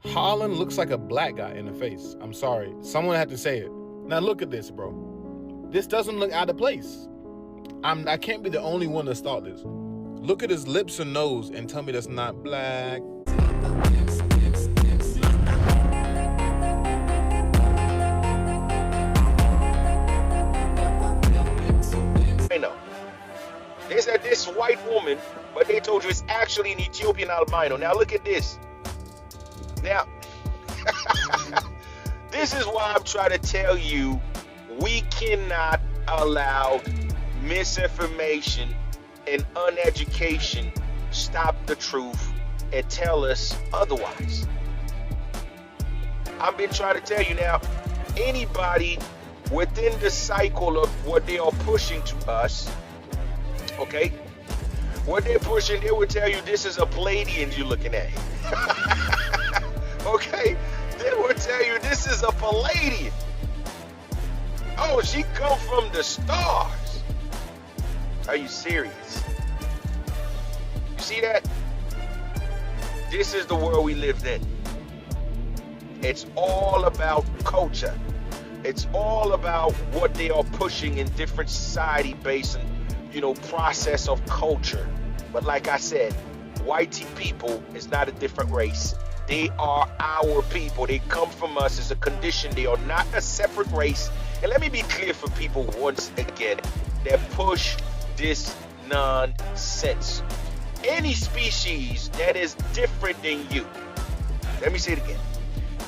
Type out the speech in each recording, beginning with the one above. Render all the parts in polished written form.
Haaland looks like a black guy in the face. I'm sorry. Someone had to say it. Now look at this, bro. This doesn't look out of place. I can't be the only one to start this. Look at his lips and nose and tell me that's not black. I know. They said this white woman, but they told you it's actually an Ethiopian albino. Now look at this. Now, this is why I'm trying to tell you, we cannot allow misinformation and uneducation stop the truth and tell us otherwise. I've been trying to tell you now, anybody within the cycle of what they are pushing to us, okay, what they're pushing, they will tell you this is a Pleiadians you're looking at. Okay, they will tell you this is a Pleiadian. Oh, she come from the stars. Are you serious? You see that? This is the world we lived in. It's all about culture. It's all about what they are pushing in different society based on, process of culture. But like I said, white people is not a different race. They are our people. They come from us as a condition. They are not a separate race. And let me be clear for people once again that push this nonsense. Any species that is different than you, let me say it again.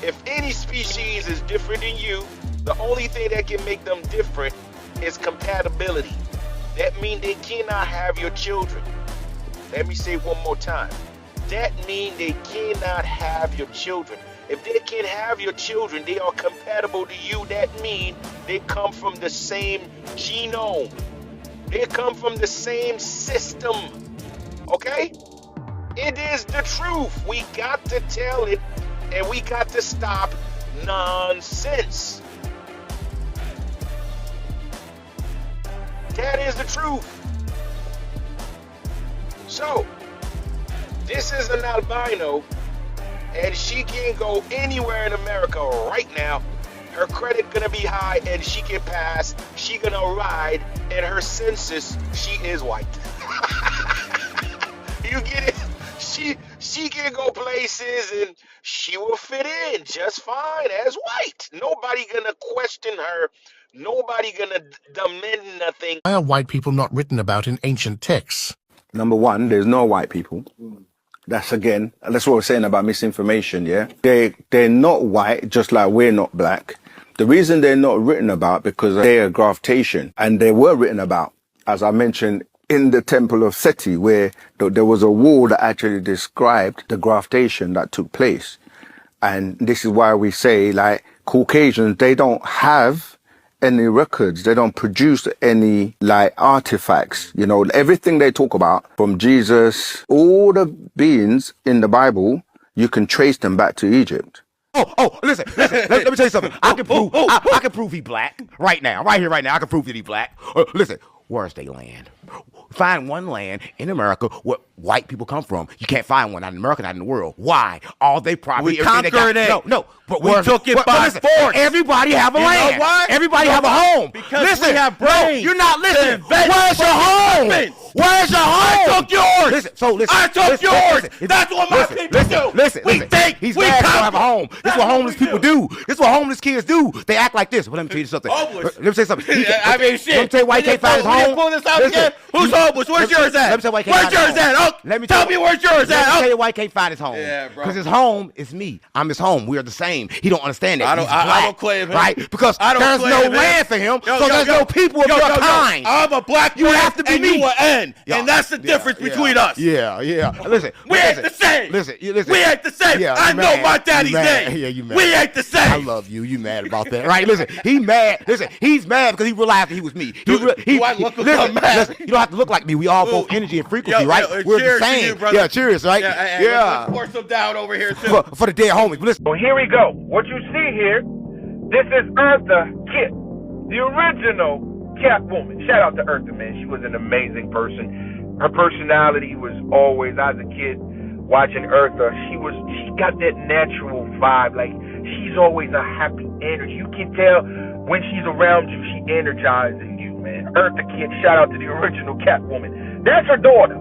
If any species is different than you, the only thing that can make them different is compatibility. That means they cannot have your children. Let me say it one more time. That means they cannot have your children. If they can't have your children, they are compatible to you. That means they come from the same genome. They come from the same system. Okay? It is the truth. We got to tell it, and we got to stop nonsense. That is the truth. So, this is an albino, and she can go anywhere in America right now. Her credit gonna be high, and she can pass. She gonna ride, and her census, she is white. You get it? She can go places, and she will fit in just fine as white. Nobody gonna question her. Nobody gonna demand nothing. Why are white people not written about in ancient texts? Number one, there's no white people. That's what we're saying about misinformation, yeah? They're not white, just like we're not black. The reason they're not written about, because they are graftation, and they were written about, as I mentioned, in the Temple of Seti, where there was a wall that actually described the graftation that took place. And this is why we say, like, Caucasians, they don't have any records, they don't produce any like artifacts, everything they talk about from Jesus, all the beings in the Bible, you can trace them back to Egypt. Listen, let me tell you something. I can prove he black right now, right here, right now. I can prove that he black. Listen, where's they land? Find one land in America where white people come from. You can't find one, not in America, not in the world. Why? All they property. We conquered it. No. But we took it by force. Everybody have a land. Know why? Everybody have a home. Because we have brains. No, you're not listening. Where's your home? Where's your home? I took yours. Listen. I took yours. That's what my people do. Listen. He's mad they don't have a home. This is what homeless people do. This is what homeless kids do. They act like this. Well, let me tell you something. Homeless. Let me tell you something. I mean, shit. Let me tell you why he can't find his home. Pull this out again. Who's homeless? Where's yours at? Let me tell you why he can't Where's yours at? Let me tell me where's yours at. Let me tell you why he can't find his home. Yeah, bro. Because his home is me. I'm his home. We are the same. He don't understand that. I don't claim him. Right? Because there's no land for him. So there's no people of your kind. I'm a black man. You have to be me. And you an N. And that's the difference between us. Yeah. Listen. We ain't the same. Listen. We ain't the same. Yeah, I know my daddy's name. Yeah, you mad. We ain't the same. I love you. You mad about that. Right? Listen. He mad. Listen. He's mad because he realized that he was me. Do I look like I'm mad? Listen, you don't have to look like me. We all both energy and frequency, right? We're the same. You, yeah, cheers, right? Let's pour some down over here, too. For the dead homies. Listen. Well, here we go. What you see here, this is Eartha Kitt, the original Catwoman. Shout out to Eartha, man. She was an amazing person. Her personality was always, as a kid, watching Eartha. She got that natural vibe. Like, she's always a happy energy. You can tell when she's around you, she energizes you, man. Eartha Kitt, shout out to the original Catwoman. That's her daughter.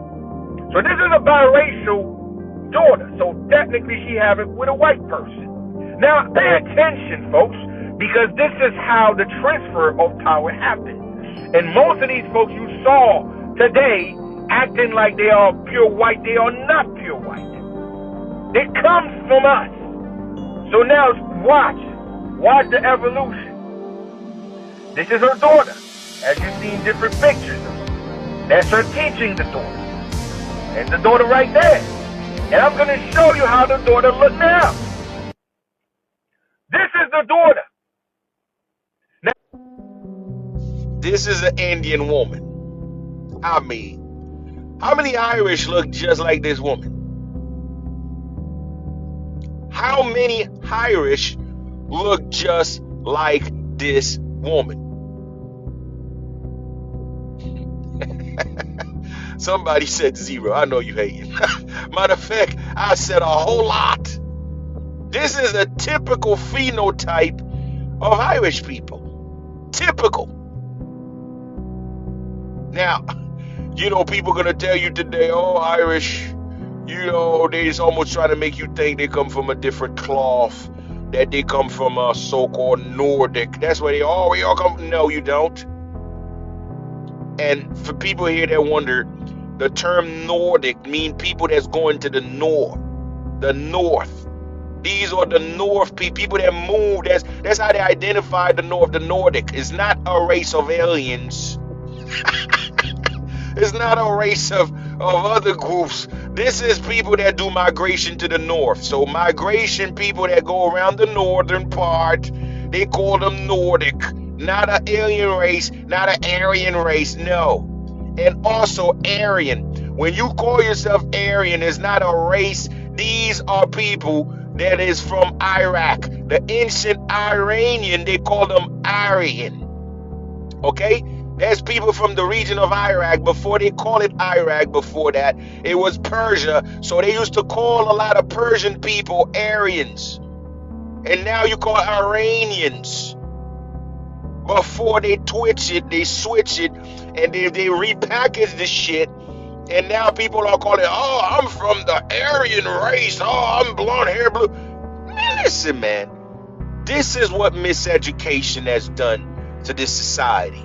So this is a biracial daughter. So technically she have it with a white person. Now pay attention, folks, because this is how the transfer of power happens. And most of these folks you saw today acting like they are pure white, they are not pure white. It comes from us. So now watch the evolution. This is her daughter, as you see in different pictures. That's her teaching the daughter. And the daughter right there. And I'm going to show you how the daughter look now. This is the daughter. Now, This is an Indian woman. I mean, how many Irish look just like this woman? How many Irish look just like this woman? Somebody said 0. I know you hating. Matter of fact, I said a whole lot. This is a typical phenotype of Irish people. Typical. Now, you know, people are going to tell you today, oh, Irish, you know, they's almost trying to make you think they come from a different cloth, that they come from a so-called Nordic. That's where we all come. No, you don't. And for people here that wonder, the term Nordic mean people that's going to the north. The north. These are the north people that move. That's how they identify the north. The Nordic is not a race of aliens. It's not a race of other groups. This is people that do migration to the north. So migration people that go around the northern part, they call them Nordic. Not an alien race, not an Aryan race, no. And also Aryan. When you call yourself Aryan, it's not a race. These are people that is from Iraq. The ancient Iranian, they call them Aryan. Okay? There's people from the region of Iraq. Before they call it Iraq, before that, it was Persia. So they used to call a lot of Persian people Aryans. And now you call Iranians. Before they twitch it, they switch it, and they repackage the shit. And now people are calling, oh, I'm from the Aryan race. Oh, I'm blonde hair, blue. Man, listen, man. This is what miseducation has done to this society.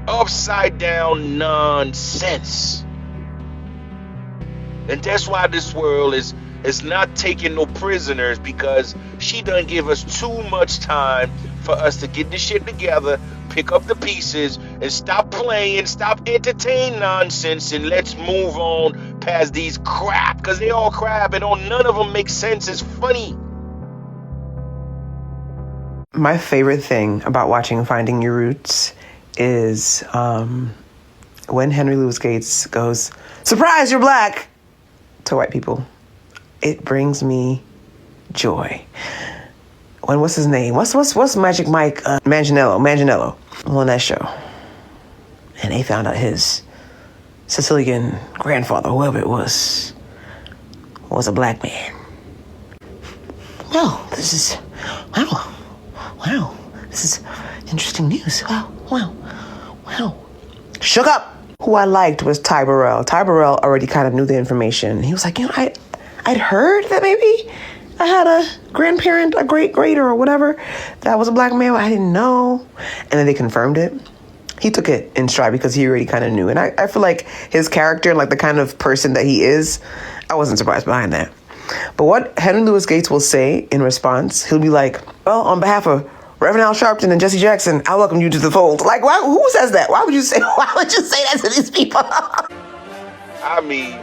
Upside down nonsense. And that's why this world is not taking no prisoners, because she done give us too much time for us to get this shit together, pick up the pieces, and stop playing, stop entertaining nonsense, and let's move on past these crap, because they all crap and none of them make sense. It's funny. My favorite thing about watching Finding Your Roots is when Henry Louis Gates goes, "Surprise, you're black," to white people. It brings me joy. What's his name? What's Magic Mike Manganiello on that show, and they found out his Sicilian grandfather, whoever it was a black man. Well, this is wow. This is interesting news. Wow. Shook up. Who I liked was Ty Burrell. Ty Burrell already kind of knew the information. He was like, I'd heard that maybe I had a grandparent, a great or whatever, that was a black man, but I didn't know. And then they confirmed it. He took it in stride because he already kind of knew. And I feel like his character, like the kind of person that he is, I wasn't surprised behind that. But what Henry Louis Gates will say in response, he'll be like, well, on behalf of Reverend Al Sharpton and Jesse Jackson, I welcome you to the fold. Like, who says that? Why would you say that to these people? I mean,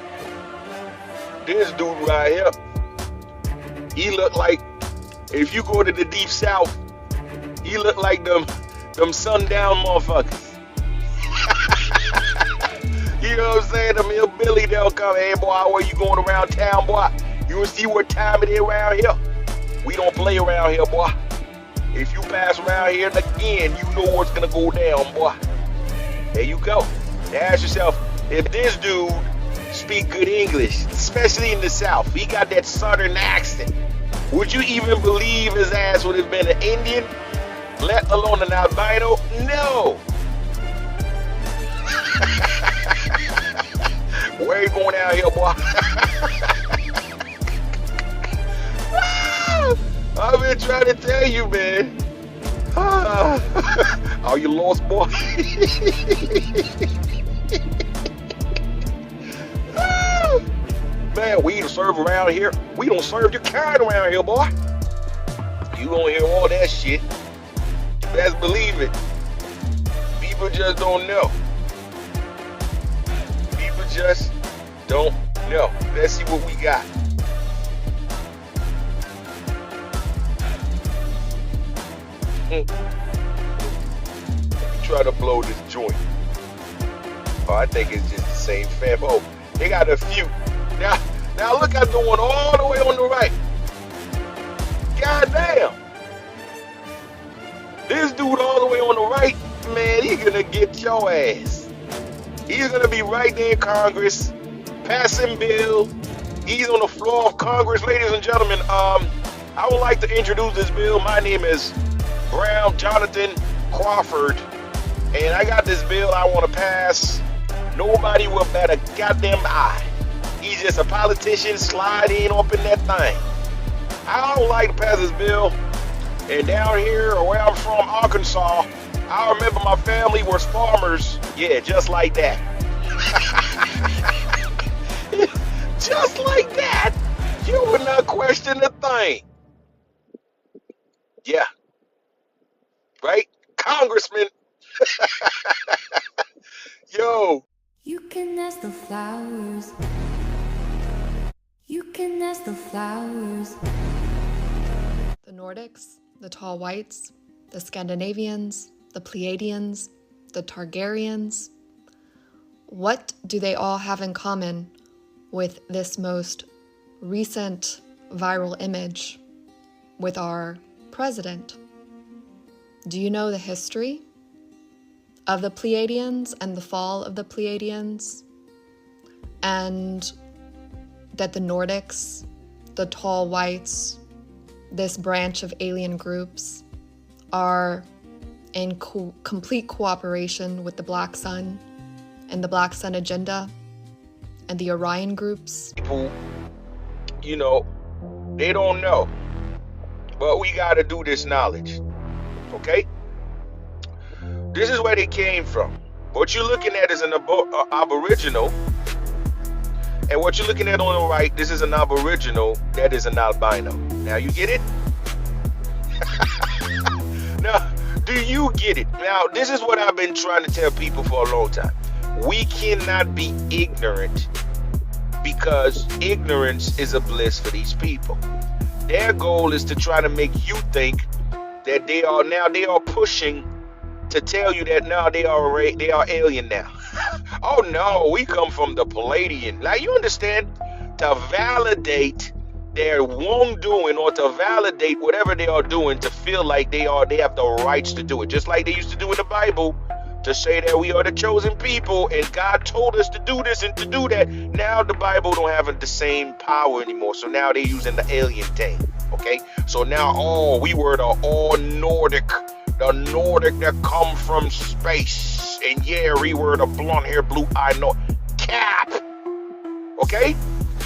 this dude right here, he look like, if you go to the deep south, he look like them sundown motherfuckers. You know what I'm saying? Them hillbilly, they'll come, hey boy, where you going around town, boy? You will see what time it is around here. We don't play around here, boy. If you pass around here again, you know what's gonna go down, boy. There you go. Now ask yourself, if this dude speak good English, especially in the South. He got that Southern accent. Would you even believe his ass would have been an Indian, let alone an albino? No. Where you going out here, boy? I've been trying to tell you, man. Are you lost, boy? Man, we don't serve around here. We don't serve your kind around here, boy. You gonna hear all that shit. Best believe it. People just don't know. People just don't know. Let's see what we got. Try to blow this joint. Oh, I think it's just the same fam. Oh, they got a few. Now look at the one all the way on the right. God damn. This dude all the way on the right, man, he's gonna get your ass. He's gonna be right there in Congress, passing bill. He's on the floor of Congress, ladies and gentlemen. I would like to introduce this bill. My name is Brown Jonathan Crawford, and I got this bill I want to pass. Nobody will bat a goddamn eye. He's just a politician sliding up in that thing. I don't like to pass this bill. And down here, or where I'm from, Arkansas, I remember my family was farmers. Yeah, just like that. Just like that. You would not question a thing. Yeah. Right? Congressman. Yo. You can ask the flowers. You can ask the flowers. The Nordics, the Tall Whites, the Scandinavians, the Pleiadians, the Targaryens. What do they all have in common with this most recent viral image with our president? Do you know the history of the Pleiadians and the fall of the Pleiadians? And that the Nordics, the Tall Whites, this branch of alien groups are in complete cooperation with the Black Sun and the Black Sun agenda and the Aryan groups? People, you know, they don't know. But we got to do this knowledge. Okay? This is where they came from. What you're looking at is an aboriginal. And what you're looking at on the right, this is an aboriginal, that is an albino. Now you get it? Now, do you get it? Now, this is what I've been trying to tell people for a long time. We cannot be ignorant because ignorance is a bliss for these people. Their goal is to try to make you think that they are pushing to tell you that now they are alien now. Oh no, we come from the Pleiadian. Now you understand, to validate their wrongdoing or to validate whatever they are doing, to feel like they have the rights to do it, just like they used to do in the Bible, to say that we are the chosen people and God told us to do this and to do that. Now the Bible don't have the same power anymore, so now they're using the alien thing. Okay, so now we were the all Nordic. The Nordic that come from space. And yeah, we were the blonde hair, blue eye, no cap. Okay?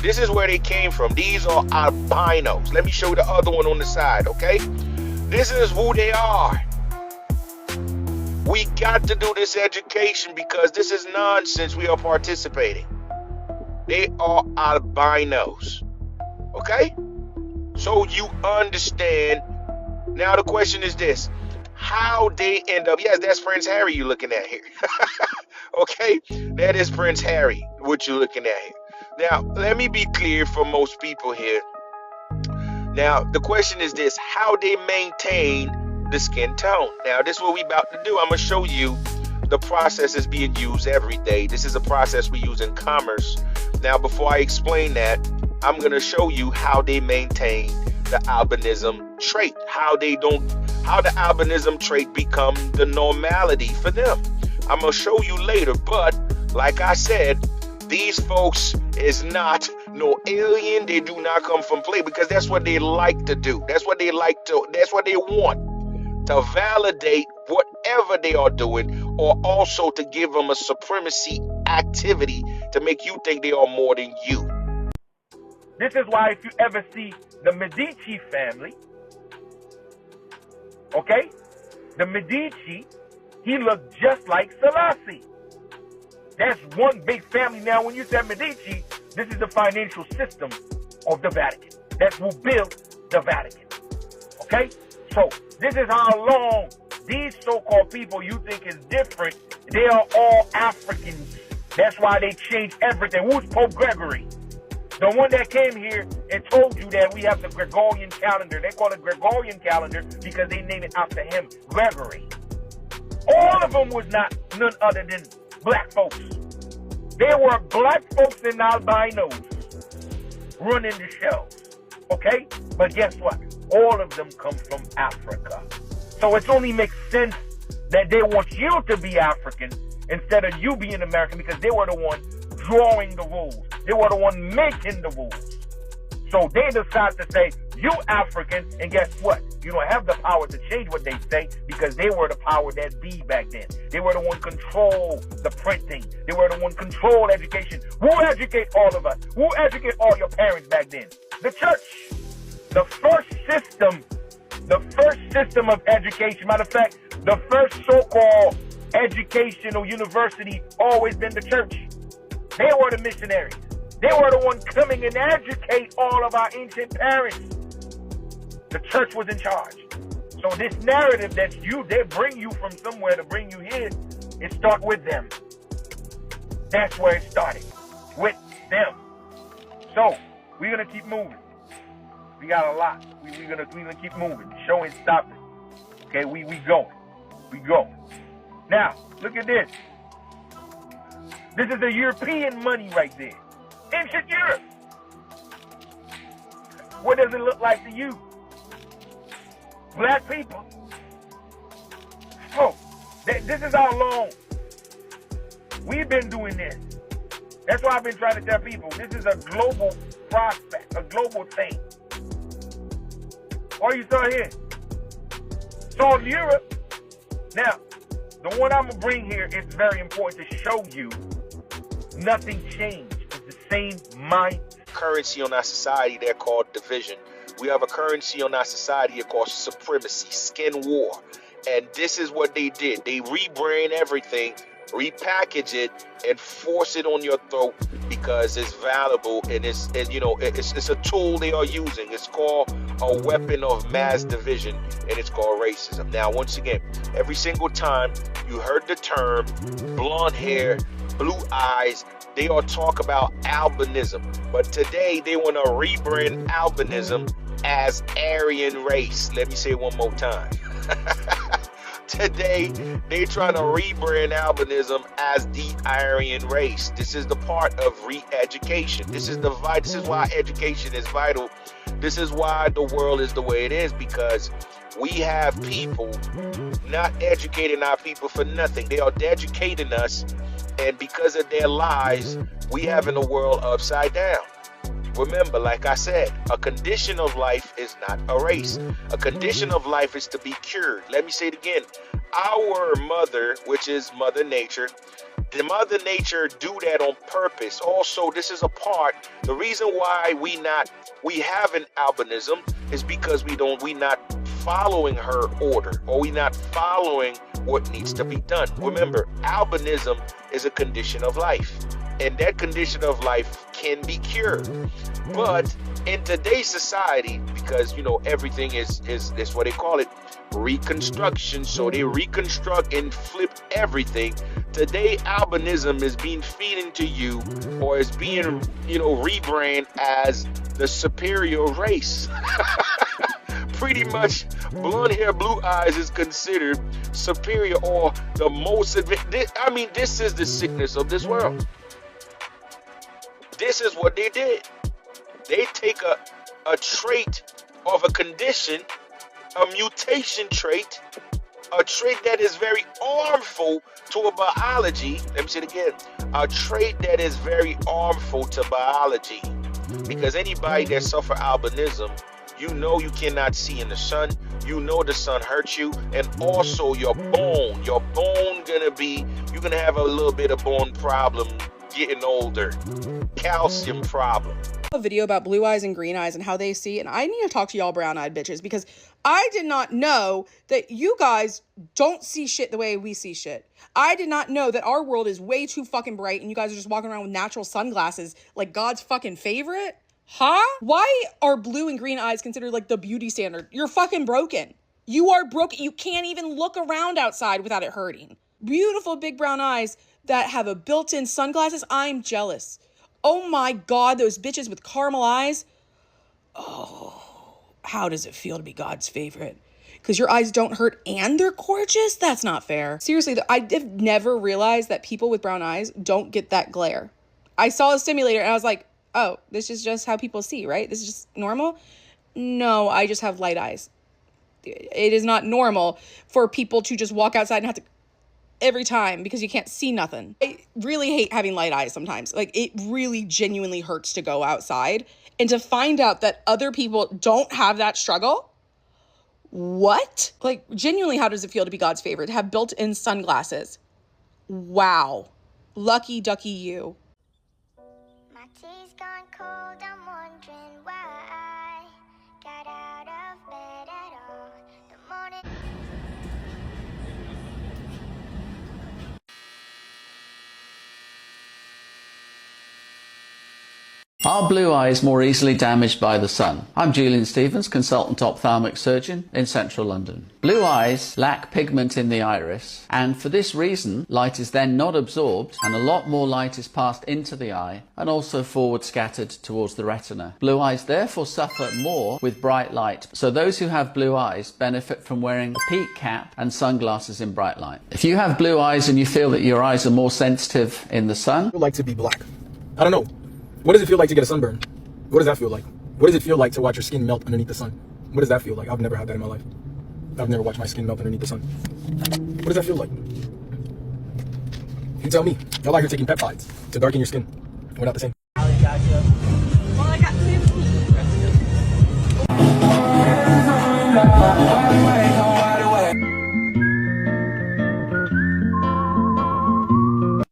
This is where they came from. These are albinos. Let me show you the other one on the side, okay? This is who they are. We got to do this education because this is nonsense we are participating. They are albinos. Okay? So you understand. Now the question is this. How they end up, yes, that's Prince Harry you're looking at here. Okay, that is Prince Harry, what you're looking at here. Now, let me be clear for most people here. Now, the question is this, how they maintain the skin tone. Now, this is what we about to do. I'm going to show you the process is being used every day. This is a process we use in commerce. Now, before I explain that, I'm going to show you how they maintain the albinism trait, how the albinism trait become the normality for them. I'm gonna show you later, but like I said, These folks is not no alien. They do not come from play, because that's what they like to do. That's what they want to validate whatever they are doing, or also to give them a supremacy activity to make you think they are more than you. This is why if you ever see the Medici family, okay, the Medici, he looked just like Selassie. That's one big family. Now, when you say Medici, this is the financial system of the Vatican. That's who built the Vatican. Okay? So, this is how long these so-called people you think is different, they are all Africans. That's why they changed everything. Who's Pope Gregory? The one that came here and told you that we have the Gregorian calendar. They call it Gregorian calendar because they named it after him, Gregory. All of them was not none other than black folks. They were black folks and albinos running the shows. Okay? But guess what? All of them come from Africa. So it only makes sense that they want you to be African instead of you being American, because they were the one drawing the rules. They were the one making the rules. So they decide to say, you African, and guess what? You don't have the power to change what they say, because they were the power that be back then. They were the one control the printing. They were the one control education. Who educate all of us? Who educate all your parents back then? The church. The first system of education, matter of fact, the first so-called educational university always been the church. They were the missionaries. They were the ones coming and educate all of our ancient parents. The church was in charge. So this narrative that they bring you from somewhere to bring you here, it starts with them. That's where it started, with them. So we're gonna keep moving. We got a lot. We're gonna keep moving. The show ain't stopping. Okay, we going. We going. Now, look at this. This is the European money right there. Ancient Europe. What does it look like to you? Black people. So, this is how long we've been doing this. That's why I've been trying to tell people, this is a global prospect, a global thing. Or you saw here. So Europe, now, the one I'm going to bring here is very important to show you nothing changed. It's the same mind. Currency on our society, they're called division. We have a currency on our society here called supremacy, skin war. And this is what they did. They rebrand everything, repackage it, and force it on your throat because it's valuable, and it's a tool they are using. It's called a weapon of mass division, and it's called racism. Now, once again, every single time you heard the term blonde hair, blue eyes, they all talk about albinism. But today they want to rebrand albinism as Aryan race. Let me say it one more time. Today, they trying to rebrand albinism as the Aryan race. This is the part of re-education. This is why education is vital. This is why the world is the way it is, because we have people not educating our people for nothing. They are educating us, and because of their lies, we have in the world upside down. Remember, like I said, a condition of life is not a race. A condition of life is to be cured. Let me say it again. Our mother, which is Mother Nature, the Mother Nature do that on purpose. Also, this is a part. The reason why we have an albinism is because we not following her order, or we not following what needs to be done. Remember, albinism is a condition of life. And that condition of life can be cured. But in today's society, because everything is what they call it, reconstruction. So they reconstruct and flip everything. Today, albinism is being feeding to you, or is being rebranded as the superior race. Pretty much, blonde hair, blue eyes is considered superior, or the most advanced. I mean, this is the sickness of this world. This is what they did. They take a trait of a condition, a mutation trait, A trait that is very harmful to a biology. Let me say it again. A trait that is very harmful to biology. Because anybody that suffer albinism, you know you cannot see in the sun. You know the sun hurts you. And also your bone you're gonna have a little bit of bone problem getting older. Calcium problem. A video about blue eyes and green eyes and how they see, and I need to talk to y'all brown-eyed bitches because I did not know that you guys don't see shit the way we see shit. I did not know that our world is way too fucking bright and you guys are just walking around with natural sunglasses like God's fucking favorite. Huh? Why are blue and green eyes considered like the beauty standard? You're fucking broken. You are broken. You can't even look around outside without it hurting. Beautiful big brown eyes that have a built-in sunglasses. I'm jealous. Oh my God, those bitches with caramel eyes. Oh, how does it feel to be God's favorite? Because your eyes don't hurt and they're gorgeous? That's not fair. Seriously, I've never realized that people with brown eyes don't get that glare. I saw a simulator and I was like, oh, this is just how people see, right? This is just normal? No, I just have light eyes. It is not normal for people to just walk outside and have to every time because you can't see nothing. I really hate having light eyes sometimes. Like, it really genuinely hurts to go outside and to find out that other people don't have that struggle. What? Like, genuinely, how does it feel to be God's favorite? To have built-in sunglasses. Wow. Lucky ducky you. My tea's gone cold, I'm wondering why I got out of bed at all. The morning. Are blue eyes more easily damaged by the sun? I'm Julian Stevens, consultant ophthalmic surgeon in central London. Blue eyes lack pigment in the iris, and for this reason, light is then not absorbed and a lot more light is passed into the eye and also forward scattered towards the retina. Blue eyes therefore suffer more with bright light, so those who have blue eyes benefit from wearing a peak cap and sunglasses in bright light. If you have blue eyes and you feel that your eyes are more sensitive in the sun, I would like to be black. I don't know. What does it feel like to get a sunburn? What does that feel like? What does it feel like to watch your skin melt underneath the sun? What does that feel like? I've never had that in my life. I've never watched my skin melt underneath the sun. What does that feel like? You tell me. Y'all out here taking peptides to darken your skin. We're not the same. Well, I got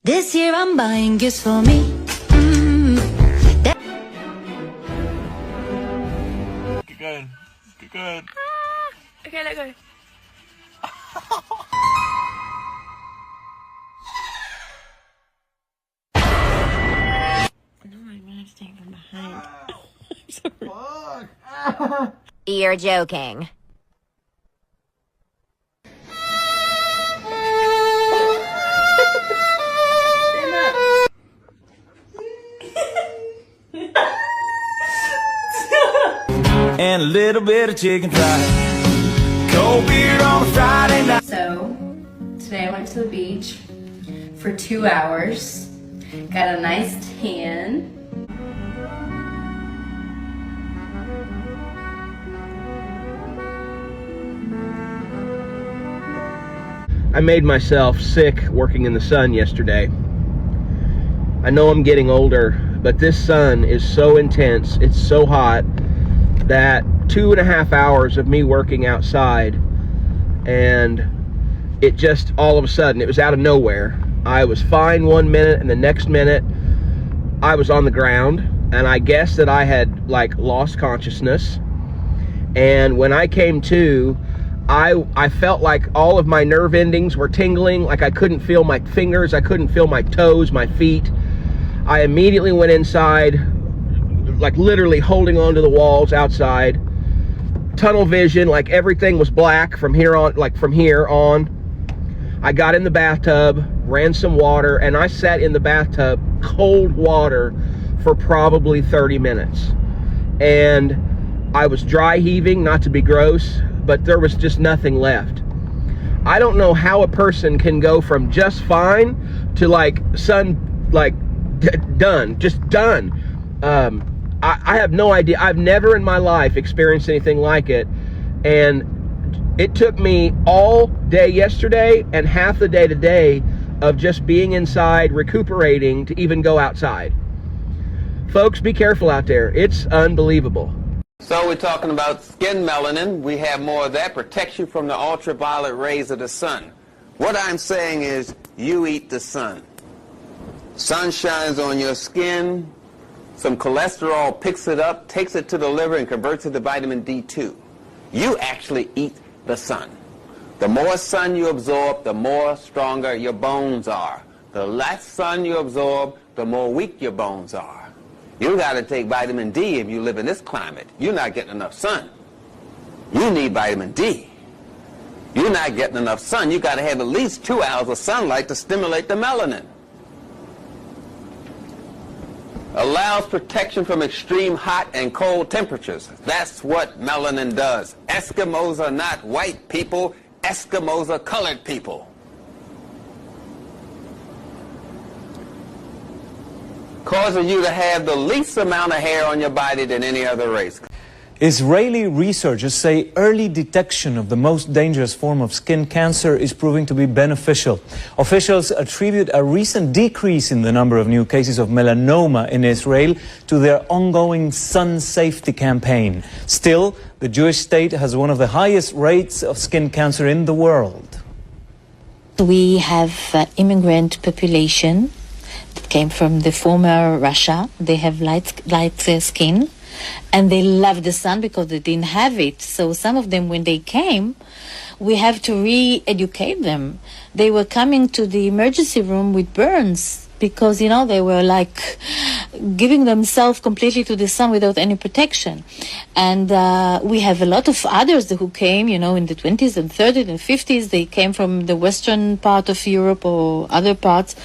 This year I'm buying gifts for me. Good. Good. Okay, let go. No, I'm gonna stay from behind. I'm sorry. You're joking. And a little bit of chicken fried. Cold beer on a Friday night. So, today I went to the beach for 2 hours. Got a nice tan. I made myself sick working in the sun yesterday. I know I'm getting older, but this sun is so intense, it's so hot, that 2.5 hours of me working outside, and it just all of a sudden, it was out of nowhere. I was fine 1 minute, and the next minute I was on the ground, and I guess that I had like lost consciousness. And when I came to, I felt like all of my nerve endings were tingling, like I couldn't feel my fingers, I couldn't feel my toes, my feet. I immediately went inside, like literally holding on to the walls outside. Tunnel vision, like everything was black from here on, like from here on. I got in the bathtub, ran some water, and I sat in the bathtub, cold water, for probably 30 minutes. And I was dry heaving, not to be gross, but there was just nothing left. I don't know how a person can go from just fine to like done, just done. I have no idea. I've never in my life experienced anything like it. And It took me all day yesterday and half the day today of just being inside, recuperating, to even go outside. Folks, be careful out there. It's unbelievable. So we're talking about skin melanin. We have more of that, protects you from the ultraviolet rays of the sun. What I'm saying is, you eat the sun. Sun shines on your skin, some cholesterol picks it up, takes it to the liver and converts it to vitamin D2. You actually eat the sun. The more sun you absorb, the more stronger your bones are. The less sun you absorb, the more weak your bones are. You got to take vitamin D if you live in this climate. You're not getting enough sun. You need vitamin D. You're not getting enough sun. You got to have at least 2 hours of sunlight to stimulate the melanin. Allows protection from extreme hot and cold temperatures. That's what melanin does. Eskimos are not white people. Eskimos are colored people. Causing you to have the least amount of hair on your body than any other race. Israeli researchers say early detection of the most dangerous form of skin cancer is proving to be beneficial. Officials attribute a recent decrease in the number of new cases of melanoma in Israel to their ongoing sun safety campaign. Still, the Jewish state has one of the highest rates of skin cancer in the world. We have immigrant population that came from the former Russia. They have light skin. And they love the sun because they didn't have it. So some of them, when they came, we have to re-educate them. They were coming to the emergency room with burns because, you know, they were like giving themselves completely to the sun without any protection. And we have a lot of others who came, you know, in the 20s and 30s and 50s. They came from the western part of Europe or other parts.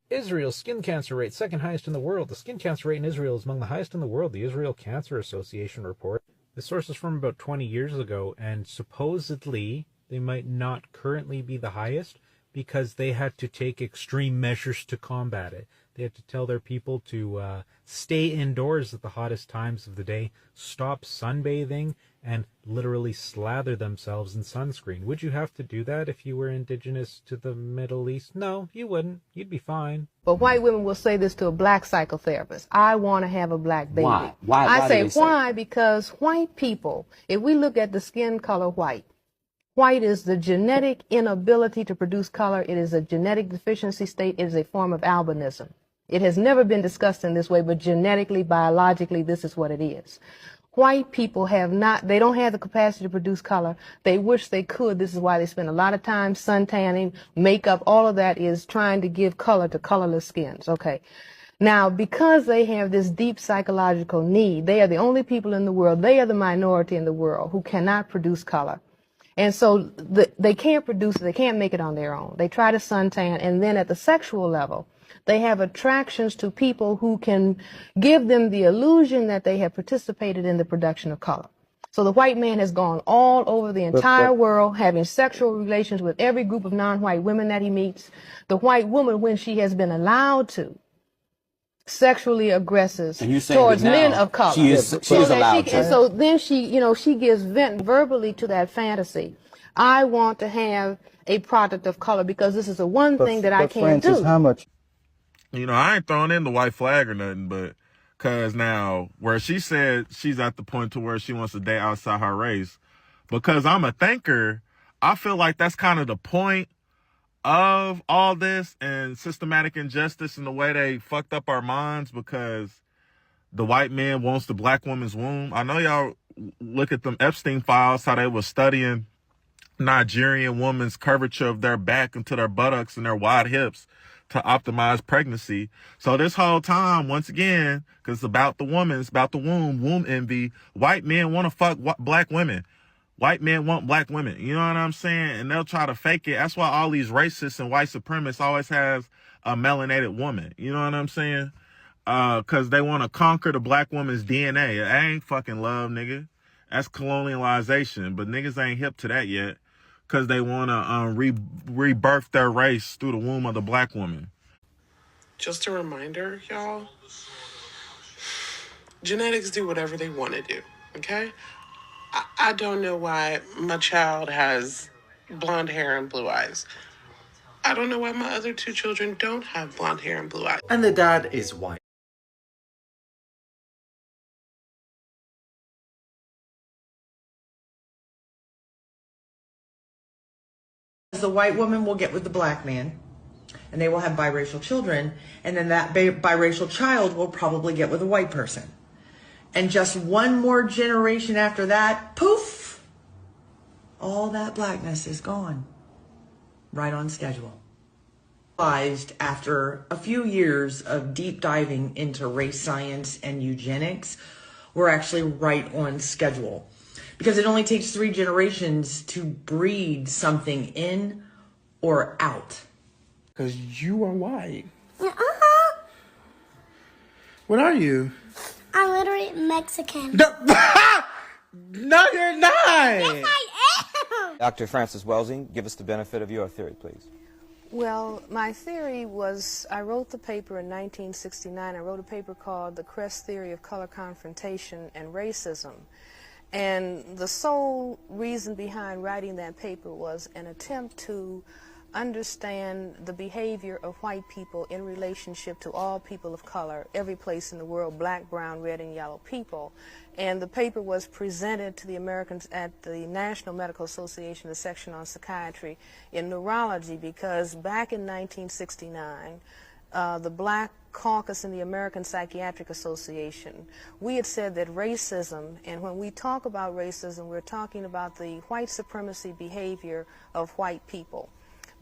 Israel's skin cancer rate, second highest in the world. The skin cancer rate in Israel is among the highest in the world, the Israel Cancer Association report. This source is from about 20 years ago, and supposedly they might not currently be the highest because they had to take extreme measures to combat it. They had to tell their people to stay indoors at the hottest times of the day, stop sunbathing, and literally slather themselves in sunscreen. Would you have to do that if you were indigenous to the Middle East? No, you wouldn't. You'd be fine. But white women will say this to a black psychotherapist. I want to have a black baby. Why? I say, why? Because white people, if we look at the skin color white is the genetic inability to produce color. It is a genetic deficiency state. It is a form of albinism. It has never been discussed in this way, but genetically, biologically, this is what it is. White people they don't have the capacity to produce color. They wish they could. This is why they spend a lot of time suntanning, makeup, all of that is trying to give color to colorless skins. Okay. Now, because they have this deep psychological need, they are the only people in the world, they are the minority in the world who cannot produce color. And so they can't produce it, they can't make it on their own. They try to suntan, and then at the sexual level, they have attractions to people who can give them the illusion that they have participated in the production of color. So the white man has gone all over the entire world, having sexual relations with every group of non-white women that he meets. The white woman, when she has been allowed to, sexually aggressive towards men of color. She is allowed to. And so then she gives vent verbally to that fantasy. I want to have a product of color because this is the one thing that I can't do. How much? You know, I ain't throwing in the white flag or nothing, but because now where she said she's at the point to where she wants to date outside her race, because I'm a thinker, I feel like that's kind of the point of all this and systematic injustice and the way they fucked up our minds, because the white man wants the black woman's womb. I know y'all look at them Epstein files, how they was studying Nigerian women's curvature of their back into their buttocks and their wide hips to optimize pregnancy. So this whole time, once again, because it's about the woman, it's about the womb envy, white men want to fuck black women. White men want black women. You know what I'm saying? And they'll try to fake it. That's why all these racists and white supremacists always have a melanated woman. You know what I'm saying? Because they want to conquer the black woman's DNA. It ain't fucking love, nigga. That's colonialization. But niggas ain't hip to that yet, because they want to rebirth their race through the womb of the black woman. Just a reminder, y'all, genetics do whatever they want to do, okay? I don't know why my child has blonde hair and blue eyes. I don't know why my other two children don't have blonde hair and blue eyes. And the dad is white. The white woman will get with the black man, and they will have biracial children, and then that biracial child will probably get with a white person. And just one more generation after that, poof, all that blackness is gone. Right on schedule. After a few years of deep diving into race science and eugenics, we're actually right on schedule. Because it only takes 3 generations to breed something in or out. Because you are white. What are you? I'm literally Mexican. No, you're not. Yes, I am. Dr. Francis Welsing, give us the benefit of your theory, please. Well, my theory was, I wrote the paper in 1969. I wrote a paper called The Crest Theory of Color Confrontation and Racism. And the sole reason behind writing that paper was an attempt to understand the behavior of white people in relationship to all people of color, every place in the world, black, brown, red, and yellow people. And the paper was presented to the Americans at the National Medical Association, the section on psychiatry in neurology, because back in 1969, the Black Caucus in the American Psychiatric Association, we had said that racism, and when we talk about racism, we're talking about the white supremacy behavior of white people.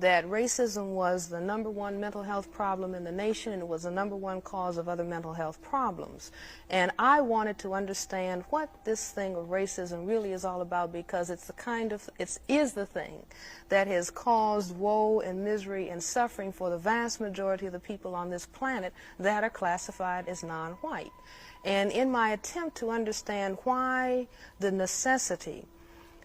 That racism was the #1 mental health problem in the nation, and it was the #1 cause of other mental health problems. And I wanted to understand what this thing of racism really is all about, because it's it is the thing that has caused woe and misery and suffering for the vast majority of the people on this planet that are classified as non-white. And in my attempt to understand why the necessity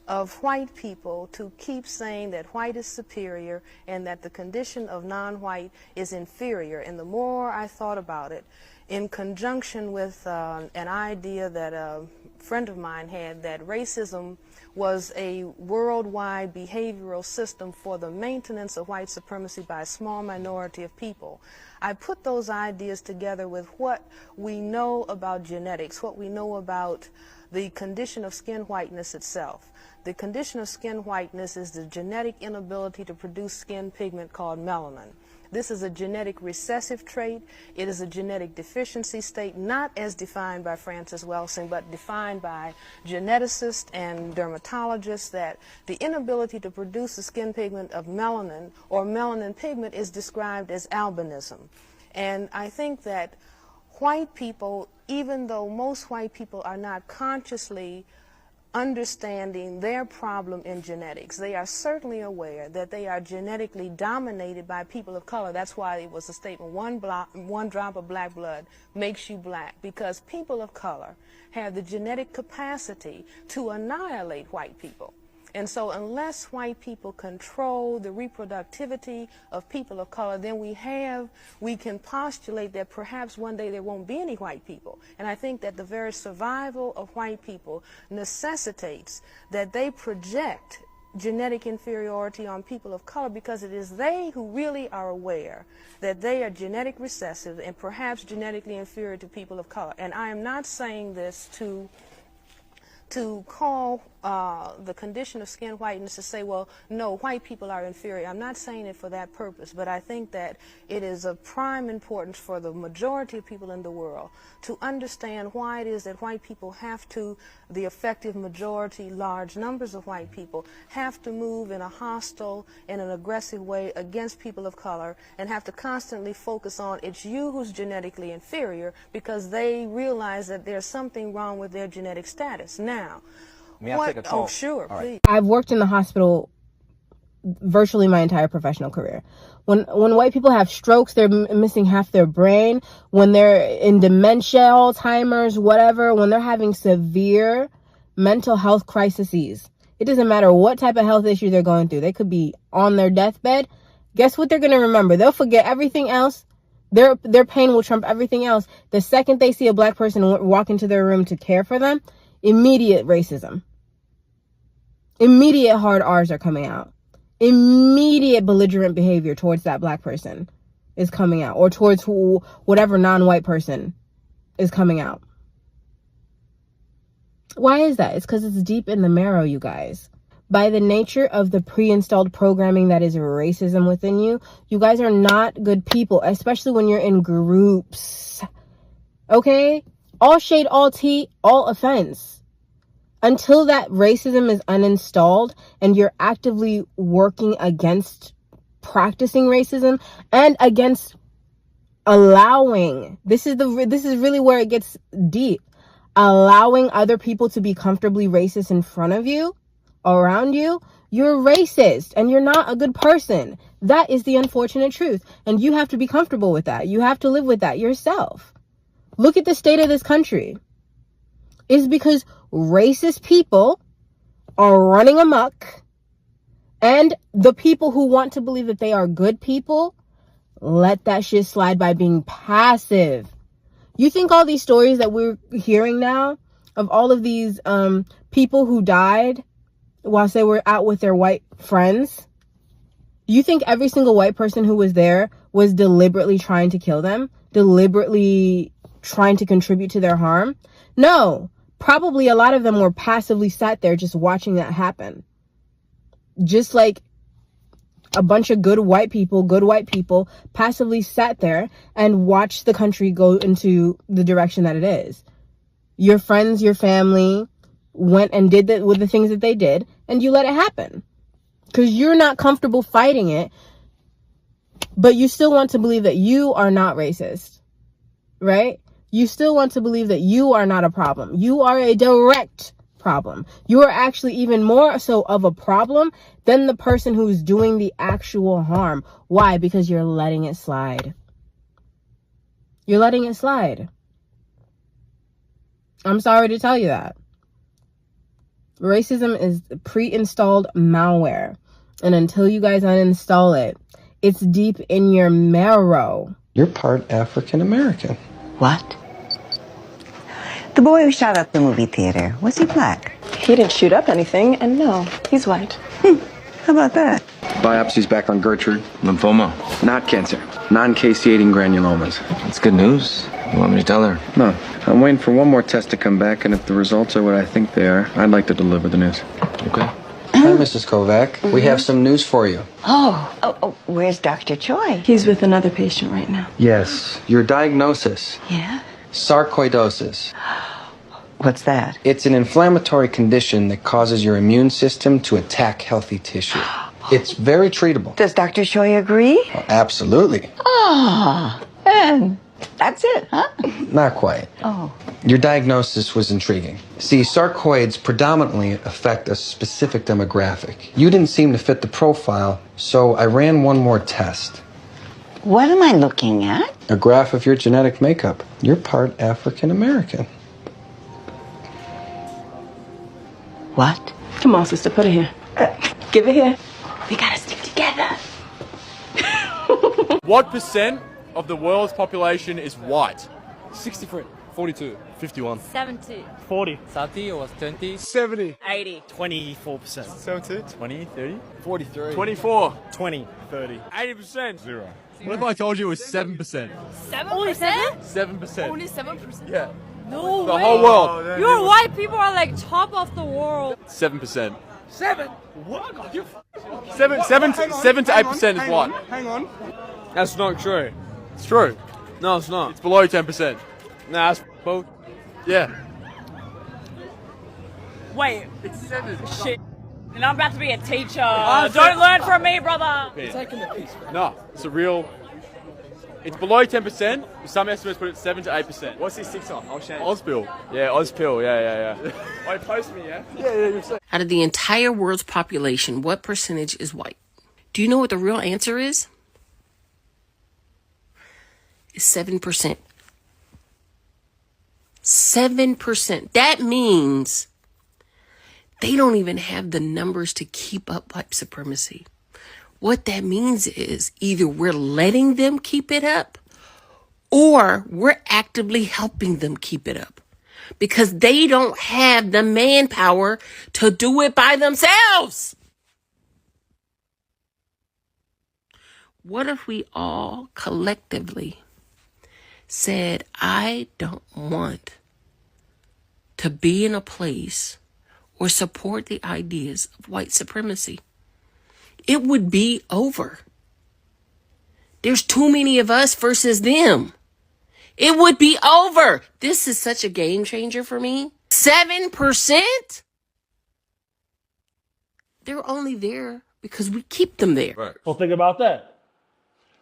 of white people to keep saying that white is superior and that the condition of non-white is inferior, and the more I thought about it, in conjunction with an idea that a friend of mine had, that racism was a worldwide behavioral system for the maintenance of white supremacy by a small minority of people, I put those ideas together with what we know about genetics, what we know about the condition of skin whiteness itself. The condition of skin whiteness is the genetic inability to produce skin pigment called melanin. This is a genetic recessive trait. It is a genetic deficiency state, not as defined by Francis Welsing, but defined by geneticists and dermatologists, that the inability to produce the skin pigment of melanin or melanin pigment is described as albinism. And I think that white people, even though most white people are not consciously understanding their problem in genetics, they are certainly aware that they are genetically dominated by people of color. That's why it was a statement, one drop of black blood makes you black, because people of color have the genetic capacity to annihilate white people. And so unless white people control the reproductivity of people of color, then we can postulate that perhaps one day there won't be any white people. And I think that the very survival of white people necessitates that they project genetic inferiority on people of color, because it is they who really are aware that they are genetic recessive and perhaps genetically inferior to people of color. And I am not saying this to call the condition of skin whiteness to say, well, no, white people are inferior. I'm not saying it for that purpose, but I think that it is of prime importance for the majority of people in the world to understand why it is that white people have to, the effective majority, large numbers of white people, have to move in a hostile and an aggressive way against people of color, and have to constantly focus on it's you who's genetically inferior, because they realize that there's something wrong with their genetic status. Now, may I take a call? Oh, sure, All right. please. I've worked in the hospital virtually my entire professional career. When white people have strokes, they're missing half their brain. When they're in dementia, Alzheimer's, whatever, when they're having severe mental health crises, it doesn't matter what type of health issue they're going through. They could be on their deathbed. Guess what they're going to remember? They'll forget everything else. Their pain will trump everything else. The second they see a black person walk into their room to care for them, immediate racism. Immediate hard R's are coming out. Immediate belligerent behavior towards that black person is coming out, or towards whatever non-white person is coming out. Why is that? It's because it's deep in the marrow, you guys. By the nature of the pre-installed programming that is racism within you, you guys are not good people, especially when you're in groups. Okay? All shade, all tea, all offense. Until that racism is uninstalled and you're actively working against practicing racism and against allowing, this is really where it gets deep, allowing other people to be comfortably racist in front of you, around you, you're racist and you're not a good person. That is the unfortunate truth. And you have to be comfortable with that. You have to live with that yourself. Look at the state of this country. It's because racist people are running amok, and the people who want to believe that they are good people let that shit slide by being passive. You think all these stories that we're hearing now of all of these people who died whilst they were out with their white friends, you think every single white person who was there was deliberately trying to kill them, deliberately trying to contribute to their harm? No. Probably a lot of them were passively sat there just watching that happen. Just like a bunch of good white people passively sat there and watched the country go into the direction that it is. Your friends, your family went and did with the things that they did, and you let it happen. Because you're not comfortable fighting it, but you still want to believe that you are not racist. Right? You still want to believe that you are not a problem. You are a direct problem. You are actually even more so of a problem than the person who's doing the actual harm. Why? Because you're letting it slide. You're letting it slide. I'm sorry to tell you that. Racism is pre-installed malware. And until you guys uninstall it, it's deep in your marrow. You're part African American. What? The boy who shot up the movie theater, was he black? He didn't shoot up anything, and no, he's white. How about that? Biopsy's back on Gertrude. Lymphoma. Not cancer. Non-caseating granulomas. That's good news. You want me to tell her? No. I'm waiting for one more test to come back, and if the results are what I think they are, I'd like to deliver the news. Okay? Hi, Mrs. Kovac. We have some news for you. Oh, where's Dr. Choi? He's with another patient right now. Yes. Your diagnosis. Yeah? Sarcoidosis. What's that? It's an inflammatory condition that causes your immune system to attack healthy tissue. It's very treatable. Does Dr. Choi agree? Oh, absolutely. And that's it, huh? Not quite. Oh. Your diagnosis was intriguing. See, sarcoids predominantly affect a specific demographic. You didn't seem to fit the profile, so I ran one more test. What am I looking at? A graph of your genetic makeup. You're part African American. What? Come on, sister, put it here. Give it here. We gotta stick together. What percent of the world's population is white? 63, 42, 51, 70, 40, 30 or 20, 70, 80, 24%, 72, 20, 30, 43, 24, 20, 30, 80%. Zero. What if I told you it was 7%? 7%? Only 7%? 7%? Yeah. No The way. whole world. Your white people are like top of the world. 7%. 7? What? 7 to 8% is white. Hang on. That's not true. It's true. No, it's not. It's below 10%. Nah, that's bull. Yeah. Wait. It's 7. Shit. And I'm about to be a teacher. I'm Don't learn from me, brother. You're taking the piece, bro. No, it's a real... It's below 10%. Some estimates put it 7 to 8%. What's this 6 on? I'll share. Ozpil. Yeah, Ozpil. Yeah. Wait, post me, yeah? Yeah. Out of the entire world's population, what percentage is white? Do you know what the real answer is? It's 7%. 7%. That means they don't even have the numbers to keep up white supremacy. What that means is either we're letting them keep it up or we're actively helping them keep it up. because they don't have the manpower to do it by themselves. What if we all collectively said, I don't want to be in a place or support the ideas of white supremacy? It would be over. There's too many of us versus them. It would be over. This is such a game changer for me. 7%? They're only there because we keep them there. Right. So think about that.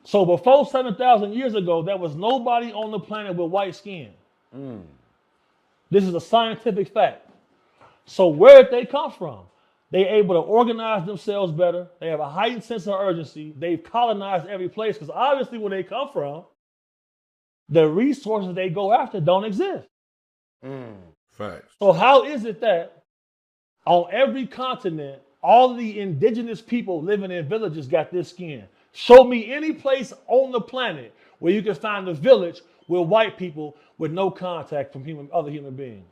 So before 7,000 years ago, there was nobody on the planet with white skin. This is a scientific fact. So where did they come from? They're able to organize themselves better. They have a heightened sense of urgency. They've colonized every place because obviously where they come from, the resources they go after don't exist. Facts. So how is it that on every continent, all of the indigenous people living in villages got this skin? Show me any place on the planet where you can find a village with white people with no contact from other human beings.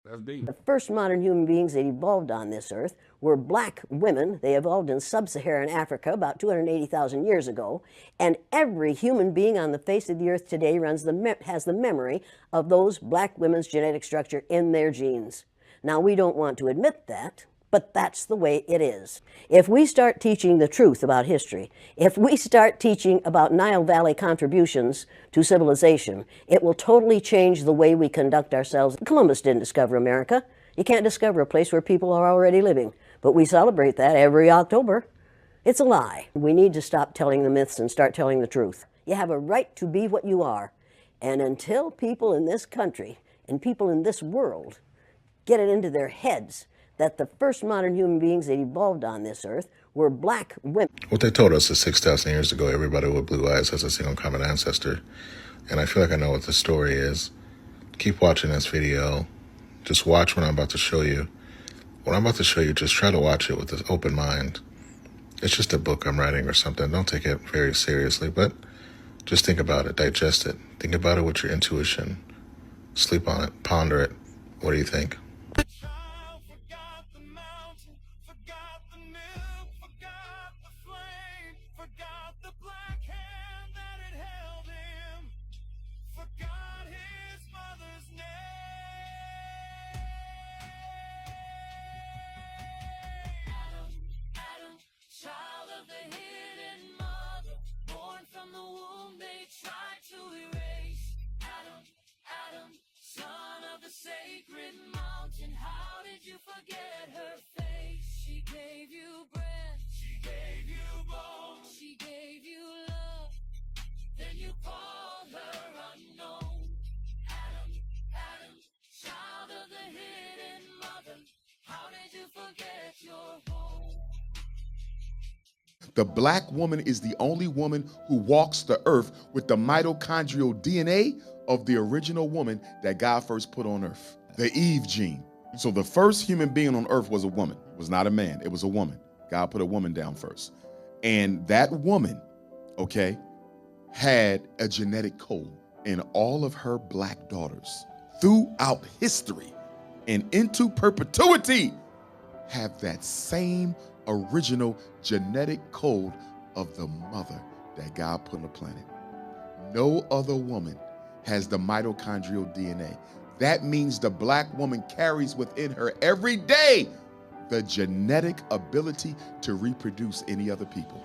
That's deep. The first modern human beings that evolved on this earth were black women. They evolved in sub-Saharan Africa about 280,000 years ago. And every human being on the face of the earth today has the memory of those black women's genetic structure in their genes. Now, we don't want to admit that, but that's the way it is. If we start teaching the truth about history, if we start teaching about Nile Valley contributions to civilization, it will totally change the way we conduct ourselves. Columbus didn't discover America. You can't discover a place where people are already living, but we celebrate that every October. It's a lie. We need to stop telling the myths and start telling the truth. You have a right to be what you are, and until people in this country and people in this world get it into their heads that the first modern human beings that evolved on this earth were black women. What they told us is 6,000 years ago, everybody with blue eyes has a single common ancestor. And I feel like I know what the story is. Keep watching this video. Just watch what I'm about to show you. What I'm about to show you, just try to watch it with an open mind. It's just a book I'm writing or something. Don't take it very seriously, but just think about it, digest it. Think about it with your intuition. Sleep on it, ponder it. What do you think? Sacred mountain, how did you forget her face? She gave you breath, she gave you bones, she gave you love, then you called her unknown. Adam, child of the hidden mother, how did you forget your home? The black woman is the only woman who walks the earth with the mitochondrial DNA of the original woman that God first put on earth, the Eve gene. So the first human being on earth was a woman. It was not a man, it was a woman. God put a woman down first. And that woman, okay, had a genetic code, and all of her black daughters throughout history and into perpetuity have that same original genetic code of the mother that God put on the planet. No other woman has the mitochondrial DNA. That means the black woman carries within her every day the genetic ability to reproduce any other people.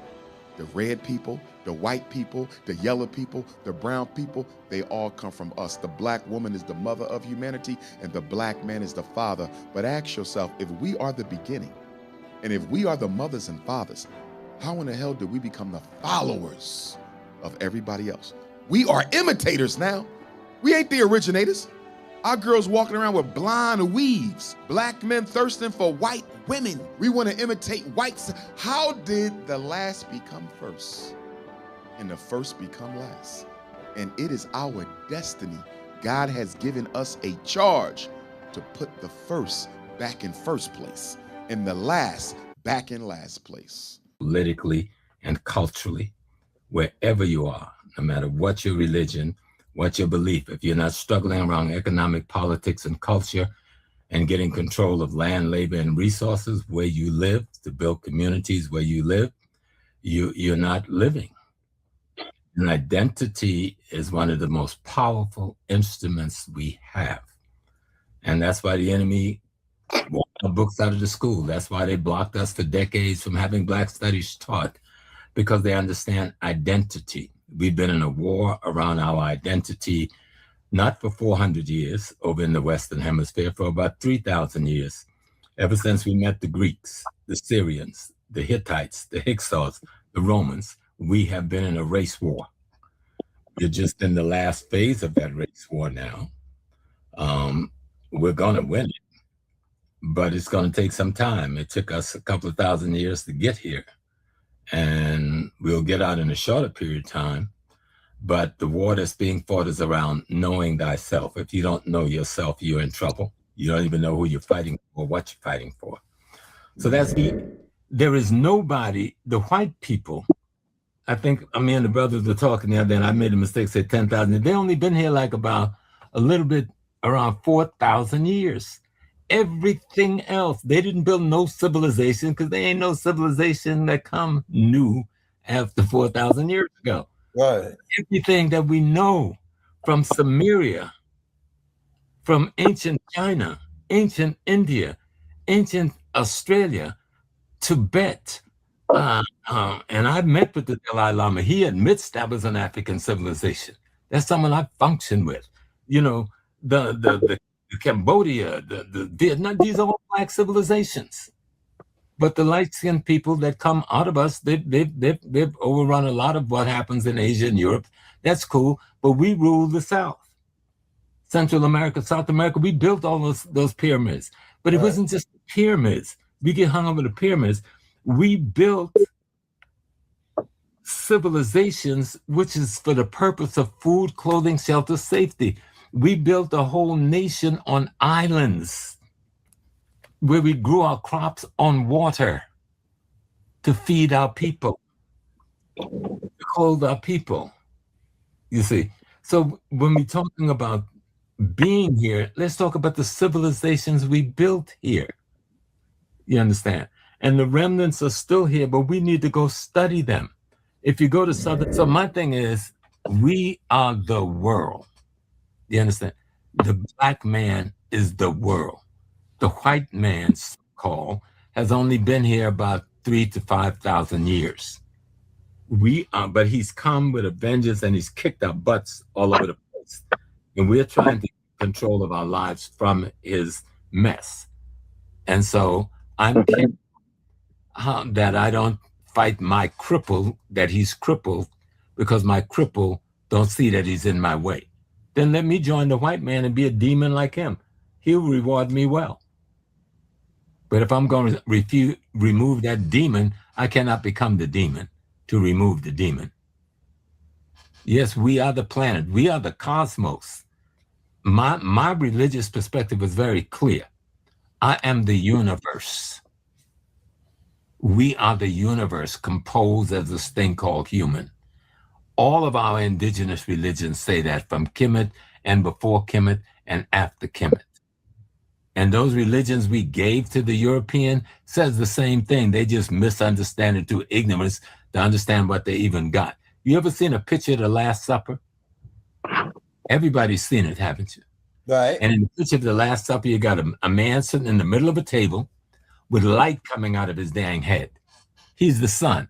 The red people, the white people, the yellow people, the brown people, they all come from us. The black woman is the mother of humanity and the black man is the father. But ask yourself, if we are the beginning and if we are the mothers and fathers, how in the hell did we become the followers of everybody else? We are imitators now. We ain't the originators. Our girls walking around with blonde weaves. Black men thirsting for white women. We want to imitate whites. How did the last become first and the first become last? And it is our destiny. God has given us a charge to put the first back in first place and the last back in last place. Politically and culturally, wherever you are, no matter what your religion, What's your belief? If you're not struggling around economic, politics, and culture, and getting control of land, labor, and resources where you live, to build communities where you live, you're not living. And identity is one of the most powerful instruments we have. And that's why the enemy walked our books out of the school. That's why they blocked us for decades from having Black studies taught, because they understand identity. We've been in a war around our identity, not for 400 years over in the Western Hemisphere, for about 3,000 years, ever since we met the Greeks, the Syrians, the Hittites, the Hyksos, the Romans. We have been in a race war. We're just in the last phase of that race war now. We're going to win it, but it's going to take some time. It took us a couple of thousand years to get here, and we'll get out in a shorter period of time. But the war that's being fought is around knowing thyself. If you don't know yourself, you're in trouble. You don't even know who you're fighting for, what you're fighting for. So there is nobody, the white people, I think me and the brothers were talking the other day, and I made a mistake, said 10,000. They only been here like about a little bit around 4,000 years. Everything else, they didn't build no civilization, because there ain't no civilization that come new after 4,000 years ago. Right. Everything that we know from Sumeria, from ancient China, ancient India, ancient Australia, Tibet, and I've met with the Dalai Lama. He admits that was an African civilization. That's someone I function with. You know, the Cambodia, the Vietnam, these are all Black civilizations. But the light-skinned people that come out of us, they've overrun a lot of what happens in Asia and Europe. That's cool, but we rule the South. Central America, South America, we built all those pyramids. But it wasn't just the pyramids. We get hung over the pyramids. We built civilizations, which is for the purpose of food, clothing, shelter, safety. We built a whole nation on islands where we grew our crops on water to feed our people, to clothe our people, you see. So when we're talking about being here, let's talk about the civilizations we built here. You understand? And the remnants are still here, but we need to go study them. If you go to Southern, so my thing is, we are the world. You understand? The Black man is the world. The white man, so-called, has only been here about 3,000 to 5,000 years. But he's come with a vengeance, and he's kicked our butts all over the place. And we're trying to get control of our lives from his mess. And so I'm careful that I don't fight my cripple, that he's crippled, because my cripple don't see that he's in my way. Then let me join the white man and be a demon like him. He'll reward me well. But if I'm going to remove that demon, I cannot become the demon to remove the demon. Yes, we are the planet. We are the cosmos. My religious perspective is very clear. I am the universe. We are the universe composed of this thing called human. All of our indigenous religions say that, from Kemet and before Kemet and after Kemet. And those religions we gave to the European says the same thing. They just misunderstand it through ignorance to understand what they even got. You ever seen a picture of the Last Supper? Everybody's seen it, haven't you? Right. And in the picture of the Last Supper, you got a man sitting in the middle of a table with light coming out of his dang head. He's the sun.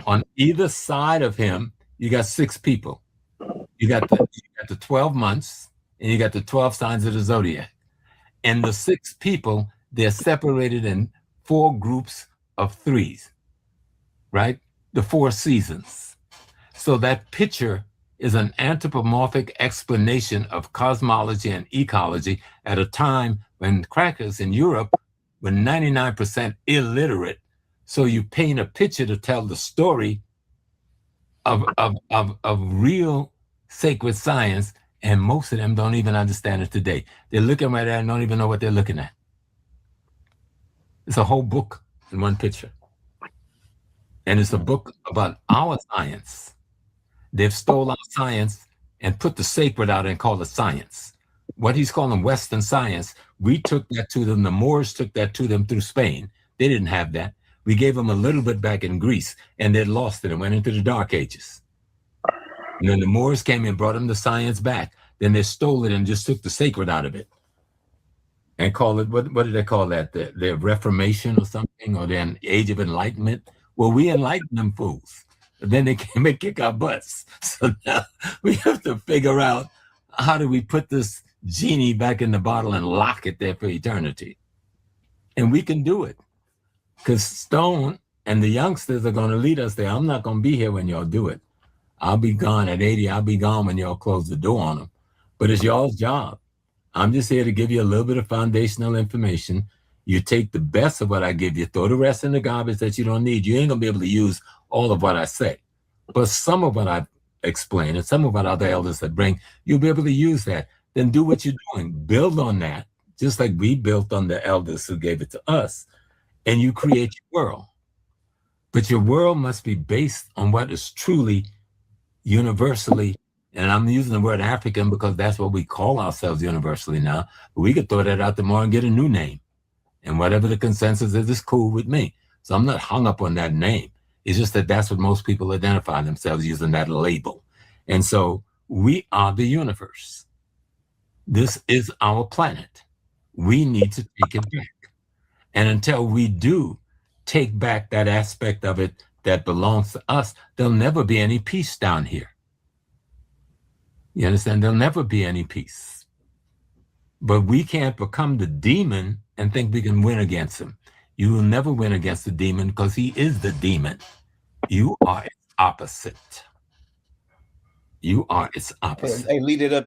On either side of him, you got 6 people. You got the 12 months, and you got the 12 signs of the zodiac. And the 6 people, they're separated in 4 groups of 3s, right? The 4 seasons. So that picture is an anthropomorphic explanation of cosmology and ecology at a time when crackers in Europe were 99% illiterate. So you paint a picture to tell the story of real sacred science, and most of them don't even understand it today. They're looking right at it and don't even know what they're looking at. It's a whole book in one picture. And it's a book about our science. They've stole our science and put the sacred out and call it science. What he's calling Western science, we took that to them. The Moors took that to them through Spain. They didn't have that. We gave them a little bit back in Greece, and they lost it and went into the Dark Ages. And then the Moors came and brought them the science back. Then they stole it and just took the sacred out of it and call it, what did they call that? The Reformation or something, or the Age of Enlightenment? Well, we enlightened them fools. But then they came and kick our butts. So now we have to figure out, how do we put this genie back in the bottle and lock it there for eternity? And we can do it, because Stone and the youngsters are going to lead us there. I'm not going to be here when y'all do it. I'll be gone at 80. I'll be gone when y'all close the door on them. But it's y'all's job. I'm just here to give you a little bit of foundational information. You take the best of what I give you, throw the rest in the garbage that you don't need. You ain't going to be able to use all of what I say. But some of what I explain and some of what other elders that bring, you'll be able to use that. Then do what you're doing. Build on that, just like we built on the elders who gave it to us. And you create your world. But your world must be based on what is truly universally, and I'm using the word African because that's what we call ourselves universally now, but we could throw that out tomorrow and get a new name. And whatever the consensus is cool with me. So I'm not hung up on that name. It's just that that's what most people identify themselves using, that label. And so we are the universe. This is our planet. We need to take it back. And until we do take back that aspect of it that belongs to us, there'll never be any peace down here. You understand? There'll never be any peace. But we can't become the demon and think we can win against him. You will never win against the demon because he is the demon. You are its opposite. You are its opposite. Hey, lead it up